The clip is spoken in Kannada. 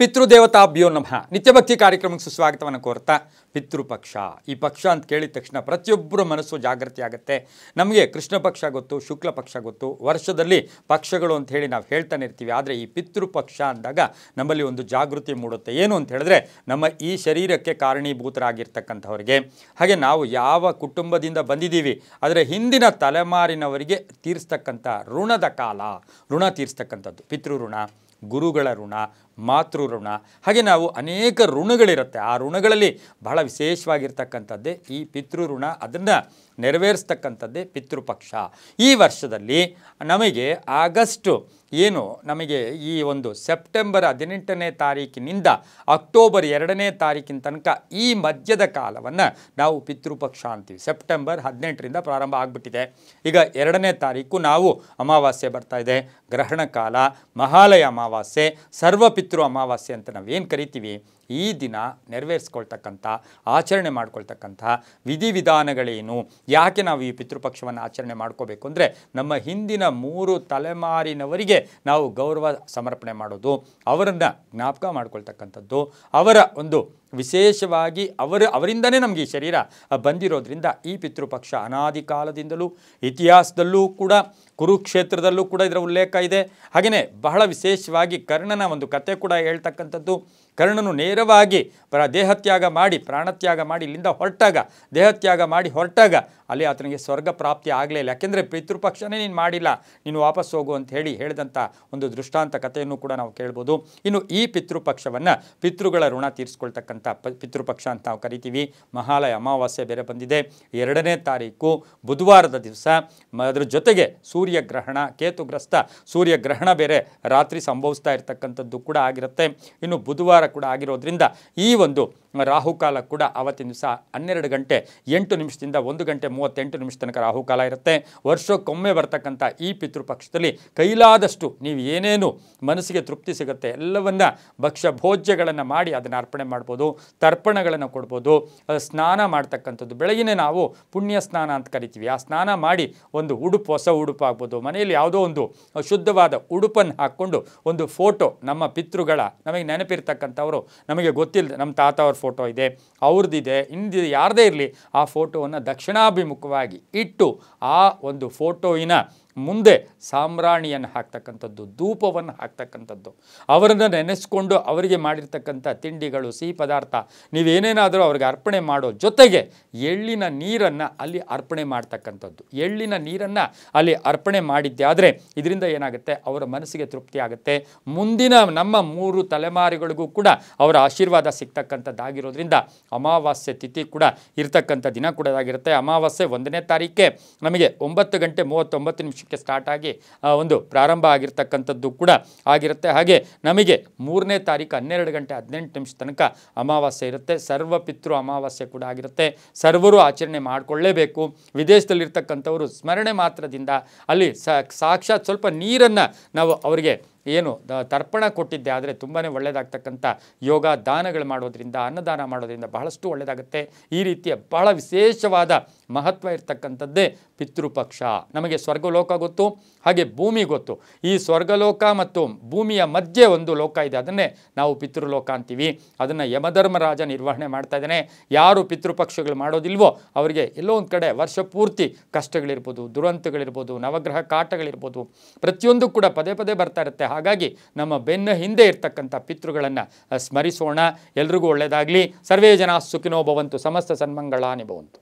ಪಿತೃದೇವತಾಭ್ಯೋ ನಮಃ ನಿತ್ಯಭಕ್ತಿ ಕಾರ್ಯಕ್ರಮಕ್ಕೆ ಸುಸ್ವಾಗತವನ್ನು ಕೋರ್ತಾ ಪಿತೃಪಕ್ಷ ಈ ಪಕ್ಷ ಅಂತ ಕೇಳಿದ ತಕ್ಷಣ ಪ್ರತಿಯೊಬ್ಬರ ಮನಸ್ಸು ಜಾಗೃತಿ ಆಗುತ್ತೆ. ನಮಗೆ ಕೃಷ್ಣ ಪಕ್ಷ ಗೊತ್ತು, ಶುಕ್ಲ ಪಕ್ಷ ಗೊತ್ತು, ವರ್ಷದಲ್ಲಿ ಪಕ್ಷಗಳು ಅಂತ ಹೇಳಿ ನಾವು ಹೇಳ್ತಾನೆ ಇರ್ತೀವಿ. ಆದರೆ ಈ ಪಿತೃಪಕ್ಷ ಅಂದಾಗ ನಮ್ಮಲ್ಲಿ ಒಂದು ಜಾಗೃತಿ ಮೂಡುತ್ತೆ. ಏನು ಅಂತ ಹೇಳಿದ್ರೆ ನಮ್ಮ ಈ ಶರೀರಕ್ಕೆ ಕಾರಣೀಭೂತರಾಗಿರ್ತಕ್ಕಂಥವರಿಗೆ, ಹಾಗೆ ನಾವು ಯಾವ ಕುಟುಂಬದಿಂದ ಬಂದಿದ್ದೀವಿ ಅದರ ಹಿಂದಿನ ತಲೆಮಾರಿನವರಿಗೆ ತೀರಿಸ್ತಕ್ಕಂಥ ಋಣದ ಕಾಲ, ಋಣ ತೀರಿಸ್ತಕ್ಕಂಥದ್ದು ಪಿತೃ ಋಣ, ಗುರುಗಳ ಋಣ, ಮಾತೃ ಋಣ, ಹಾಗೆ ನಾವು ಅನೇಕ ಋಣಗಳಿರುತ್ತೆ. ಆ ಋಣಗಳಲ್ಲಿ ಬಹಳ ವಿಶೇಷವಾಗಿರ್ತಕ್ಕಂಥದ್ದೇ ಈ ಪಿತೃ ಋಣ. ಅದನ್ನು ನೆರವೇರಿಸ್ತಕ್ಕಂಥದ್ದೇ ಪಿತೃಪಕ್ಷ. ಈ ವರ್ಷದಲ್ಲಿ ನಮಗೆ ಆಗಸ್ಟು ಏನು ನಮಗೆ ಈ ಒಂದು ಸೆಪ್ಟೆಂಬರ್ 18ನೇ ತಾರೀಕಿನಿಂದ ಅಕ್ಟೋಬರ್ 2ನೇ ತಾರೀಕಿನ ತನಕ ಈ ಮಧ್ಯದ ಕಾಲವನ್ನು ನಾವು ಪಿತೃಪಕ್ಷ ಅಂತೀವಿ. ಸೆಪ್ಟೆಂಬರ್ 18ರಿಂದ ಪ್ರಾರಂಭ ಆಗಿಬಿಟ್ಟಿದೆ. ಈಗ 2ನೇ ತಾರೀಕು ನಾವು ಅಮಾವಾಸ್ಯೆ ಬರ್ತಾ ಇದೆ, ಗ್ರಹಣ ಕಾಲ, ಮಹಾಲಯ ಅಮಾವಾಸ್ಯೆ, ಸರ್ವಪಿತೃ ಅಮಾವಾಸ್ಯೆ ಅಂತ ನಾವೇನು ಕರಿತೀವಿ. ಈ ದಿನ ನೆರವೇರಿಸ್ಕೊಳ್ತಕ್ಕಂಥ, ಆಚರಣೆ ಮಾಡ್ಕೊಳ್ತಕ್ಕಂಥ ವಿಧಿವಿಧಾನಗಳೇನು, ಯಾಕೆ ನಾವು ಈ ಪಿತೃಪಕ್ಷವನ್ನು ಆಚರಣೆ ಮಾಡ್ಕೋಬೇಕು ಅಂದರೆ ನಮ್ಮ ಹಿಂದಿನ 3 ತಲೆಮಾರಿನವರಿಗೆ ನಾವು ಗೌರವ ಸಮರ್ಪಣೆ ಮಾಡೋದು, ಅವರನ್ನು ಜ್ಞಾಪಕ ಮಾಡ್ಕೊಳ್ತಕ್ಕಂಥದ್ದು, ಅವರ ಒಂದು ವಿಶೇಷವಾಗಿ ಅವರಿಂದನೇ ನಮಗೆ ಈ ಶರೀರ ಬಂದಿರೋದ್ರಿಂದ ಈ ಪಿತೃಪಕ್ಷ ಅನಾದಿ ಕಾಲದಿಂದಲೂ ಇತಿಹಾಸದಲ್ಲೂ ಕೂಡ, ಕುರುಕ್ಷೇತ್ರದಲ್ಲೂ ಕೂಡ ಇದರ ಉಲ್ಲೇಖ ಇದೆ. ಹಾಗೆಯೇ ಬಹಳ ವಿಶೇಷವಾಗಿ ಕರ್ಣನ ಒಂದು ಕತೆ ಕೂಡ ಹೇಳ್ತಕ್ಕಂಥದ್ದು. ಕರ್ಣನು ನೇರವಾಗಿ ದೇಹತ್ಯಾಗ ಮಾಡಿ, ಪ್ರಾಣತ್ಯಾಗ ಮಾಡಿ ಇಲ್ಲಿಂದ ಹೊರಟಾಗ, ದೇಹತ್ಯಾಗ ಮಾಡಿ ಹೊರಟಾಗ ಅಲ್ಲಿ ಆತನಿಗೆ ಸ್ವರ್ಗ ಪ್ರಾಪ್ತಿ ಆಗಲೇ ಇಲ್ಲ. ಯಾಕೆಂದರೆ ಪಿತೃಪಕ್ಷನೇ ನೀನು ಮಾಡಿಲ್ಲ, ನೀನು ವಾಪಸ್ ಹೋಗು ಅಂತ ಹೇಳಿದಂಥ ಒಂದು ದೃಷ್ಟಾಂತ ಕಥೆಯನ್ನು ಕೂಡ ನಾವು ಕೇಳ್ಬೋದು. ಇನ್ನು ಈ ಪಿತೃಪಕ್ಷವನ್ನು ಪಿತೃಗಳ ಋಣ ತೀರಿಸ್ಕೊಳ್ತಕ್ಕಂಥ ಪಿತೃಪಕ್ಷ ಅಂತ ನಾವು ಕರಿತೀವಿ. ಮಹಾಲಯ ಅಮಾವಾಸ್ಯೆ ಬೇರೆ ಬಂದಿದೆ, 2ನೇ ತಾರೀಕು ಬುಧವಾರದ ದಿವಸ. ಅದರ ಜೊತೆಗೆ ಸೂರ್ಯಗ್ರಹಣ, ಕೇತುಗ್ರಸ್ತ ಸೂರ್ಯಗ್ರಹಣ ಬೇರೆ ರಾತ್ರಿ ಸಂಭವಿಸ್ತಾ ಇರತಕ್ಕಂಥದ್ದು ಕೂಡ ಆಗಿರುತ್ತೆ. ಇನ್ನು ಬುಧವಾರ ಕೂಡ ಆಗಿರೋದ್ರಿಂದ ಈ ಒಂದು ರಾಹುಕಾಲ ಕೂಡ ಆವತ್ತಿನ ದಿವಸ 12 ಗಂಟೆ 8 ನಿಮಿಷದಿಂದ 1 ಗಂಟೆ 38 ನಿಮಿಷ ತನಕ ರಾಹುಕಾಲ ಇರುತ್ತೆ. ವರ್ಷಕ್ಕೊಮ್ಮೆ ಬರ್ತಕ್ಕಂಥ ಈ ಪಿತೃಪಕ್ಷದಲ್ಲಿ ಕೈಲಾದಷ್ಟು ನೀವು ಏನೇನು ಮನಸ್ಸಿಗೆ ತೃಪ್ತಿ ಸಿಗುತ್ತೆ ಎಲ್ಲವನ್ನ ಭಕ್ಷ್ಯ ಭೋಜ್ಯಗಳನ್ನು ಮಾಡಿ ಅದನ್ನು ಅರ್ಪಣೆ ಮಾಡ್ಬೋದು, ತರ್ಪಣಗಳನ್ನು ಕೊಡ್ಬೋದು, ಸ್ನಾನ ಮಾಡ್ತಕ್ಕಂಥದ್ದು. ಬೆಳಗಿನ ನಾವು ಪುಣ್ಯ ಸ್ನಾನ ಅಂತ ಕರಿತೀವಿ. ಆ ಸ್ನಾನ ಮಾಡಿ ಒಂದು ಉಡುಪು, ಹೊಸ ಉಡುಪು ಆಗ್ಬೋದು, ಮನೆಯಲ್ಲಿ ಯಾವುದೋ ಒಂದು ಶುದ್ಧವಾದ ಉಡುಪನ್ನು ಹಾಕ್ಕೊಂಡು ಒಂದು ಫೋಟೋ, ನಮ್ಮ ಪಿತೃಗಳ ನಮಗೆ ನೆನಪಿರ್ತಕ್ಕಂಥವರು, ನಮಗೆ ಗೊತ್ತಿಲ್ಲ ನಮ್ಮ ತಾತ ಅವ್ರ ಫೋಟೋ ಇದೆ, ಅವ್ರದ್ದಿದೆ, ಇಂದಿದೆ, ಯಾರದೇ ಇರಲಿ ಆ ಫೋಟೋವನ್ನು ದಕ್ಷಿಣಾಭಿಮುಖವಾಗಿ ಇಟ್ಟು ಆ ಒಂದು ಫೋಟೋವಿನ ಮುಂದೆ ಸಾಂಬ್ರಾಣಿಯನ್ನು ಹಾಕ್ತಕ್ಕಂಥದ್ದು, ಧೂಪವನ್ನು ಹಾಕ್ತಕ್ಕಂಥದ್ದು, ಅವರನ್ನು ನೆನೆಸ್ಕೊಂಡು ಅವರಿಗೆ ಮಾಡಿರ್ತಕ್ಕಂಥ ತಿಂಡಿಗಳು, ಸಿಹಿ ಪದಾರ್ಥ ನೀವೇನೇನಾದರೂ ಅವ್ರಿಗೆ ಅರ್ಪಣೆ ಮಾಡೋ ಜೊತೆಗೆ ಎಳ್ಳಿನ ನೀರನ್ನು ಅಲ್ಲಿ ಅರ್ಪಣೆ ಮಾಡ್ತಕ್ಕಂಥದ್ದು. ಎಳ್ಳಿನ ನೀರನ್ನು ಅಲ್ಲಿ ಅರ್ಪಣೆ ಮಾಡಿದ್ದೆ ಆದರೆ ಇದರಿಂದ ಏನಾಗುತ್ತೆ, ಅವರ ಮನಸ್ಸಿಗೆ ತೃಪ್ತಿ ಆಗುತ್ತೆ. ಮುಂದಿನ ನಮ್ಮ 3 ತಲೆಮಾರಿಗಳಿಗೂ ಕೂಡ ಅವರ ಆಶೀರ್ವಾದ ಸಿಗ್ತಕ್ಕಂಥದ್ದಾಗಿರೋದ್ರಿಂದ ಅಮಾವಾಸ್ಯೆ ತಿಥಿ ಕೂಡ ಇರ್ತಕ್ಕಂಥ ದಿನ ಕೂಡ ಆಗಿರುತ್ತೆ. ಅಮಾವಾಸ್ಯೆ 1ನೇ ತಾರೀಕೆ ನಮಗೆ 9 ಗಂಟೆ 39 ನಿಮಿಷಕ್ಕೆ ಸ್ಟಾರ್ಟ್ ಆಗಿ ಒಂದು ಪ್ರಾರಂಭ ಆಗಿರ್ತಕ್ಕಂಥದ್ದು ಕೂಡ ಆಗಿರುತ್ತೆ. ಹಾಗೆ ನಮಗೆ 3ನೇ ತಾರೀಕು 12 ಗಂಟೆ 18 ನಿಮಿಷ ತನಕ ಅಮಾವಾಸ್ಯೆ ಇರುತ್ತೆ. ಸರ್ವಪಿತೃ ಅಮಾವಾಸ್ಯೆ ಕೂಡ ಆಗಿರುತ್ತೆ. ಸರ್ವರು ಆಚರಣೆ ಮಾಡಿಕೊಳ್ಳೇಬೇಕು. ವಿದೇಶದಲ್ಲಿರ್ತಕ್ಕಂಥವರು ಸ್ಮರಣೆ ಮಾತ್ರದಿಂದ ಅಲ್ಲಿ ಸಾಕ್ಷಾತ್ ಸ್ವಲ್ಪ ನೀರನ್ನು ನಾವು ಅವರಿಗೆ ಏನು ತರ್ಪಣ ಕೊಟ್ಟಿದ್ದೆ ಆದರೆ ತುಂಬಾ ಒಳ್ಳೆಯದಾಗ್ತಕ್ಕಂಥ ಯೋಗ ದಾನಗಳು ಮಾಡೋದ್ರಿಂದ, ಅನ್ನದಾನ ಮಾಡೋದ್ರಿಂದ ಬಹಳಷ್ಟು ಒಳ್ಳೆಯದಾಗುತ್ತೆ. ಈ ರೀತಿಯ ಬಹಳ ವಿಶೇಷವಾದ ಮಹತ್ವ ಇರ್ತಕ್ಕಂಥದ್ದೇ ಪಿತೃಪಕ್ಷ. ನಮಗೆ ಸ್ವರ್ಗಲೋಕ ಗೊತ್ತು, ಹಾಗೆ ಭೂಮಿ ಗೊತ್ತು. ಈ ಸ್ವರ್ಗಲೋಕ ಮತ್ತು ಭೂಮಿಯ ಮಧ್ಯೆ ಒಂದು ಲೋಕ ಇದೆ, ಅದನ್ನೇ ನಾವು ಪಿತೃಲೋಕ ಅಂತೀವಿ. ಅದನ್ನು ಯಮಧರ್ಮರಾಜ ನಿರ್ವಹಣೆ ಮಾಡ್ತಾ ಇದ್ದಾನೆ. ಯಾರು ಪಿತೃಪಕ್ಷಗಳು ಮಾಡೋದಿಲ್ವೋ ಅವರಿಗೆ ಎಲ್ಲೋ ಒಂದು ಕಡೆ ವರ್ಷ ಪೂರ್ತಿ ಕಷ್ಟಗಳಿರ್ಬೋದು, ದುರಂತಗಳಿರ್ಬೋದು, ನವಗ್ರಹ ಕಾಟಗಳಿರ್ಬೋದು, ಪ್ರತಿಯೊಂದು ಕೂಡ ಪದೇ ಪದೇ ಬರ್ತಾ ಇರುತ್ತೆ. ಹಾಗಾಗಿ ನಮ್ಮ ಬೆನ್ನ ಹಿಂದೆ ಇರ್ತಕ್ಕಂಥ ಪಿತೃಗಳನ್ನು ಸ್ಮರಿಸೋಣ. ಎಲ್ರಿಗೂ ಒಳ್ಳೆಯದಾಗಲಿ. ಸರ್ವೇ ಜನ ಸುಖಿನೋ ಭವಂತು. ಸಮಸ್ತ ಸನ್ಮಂಗಳಾನಿ ಭವಂತು.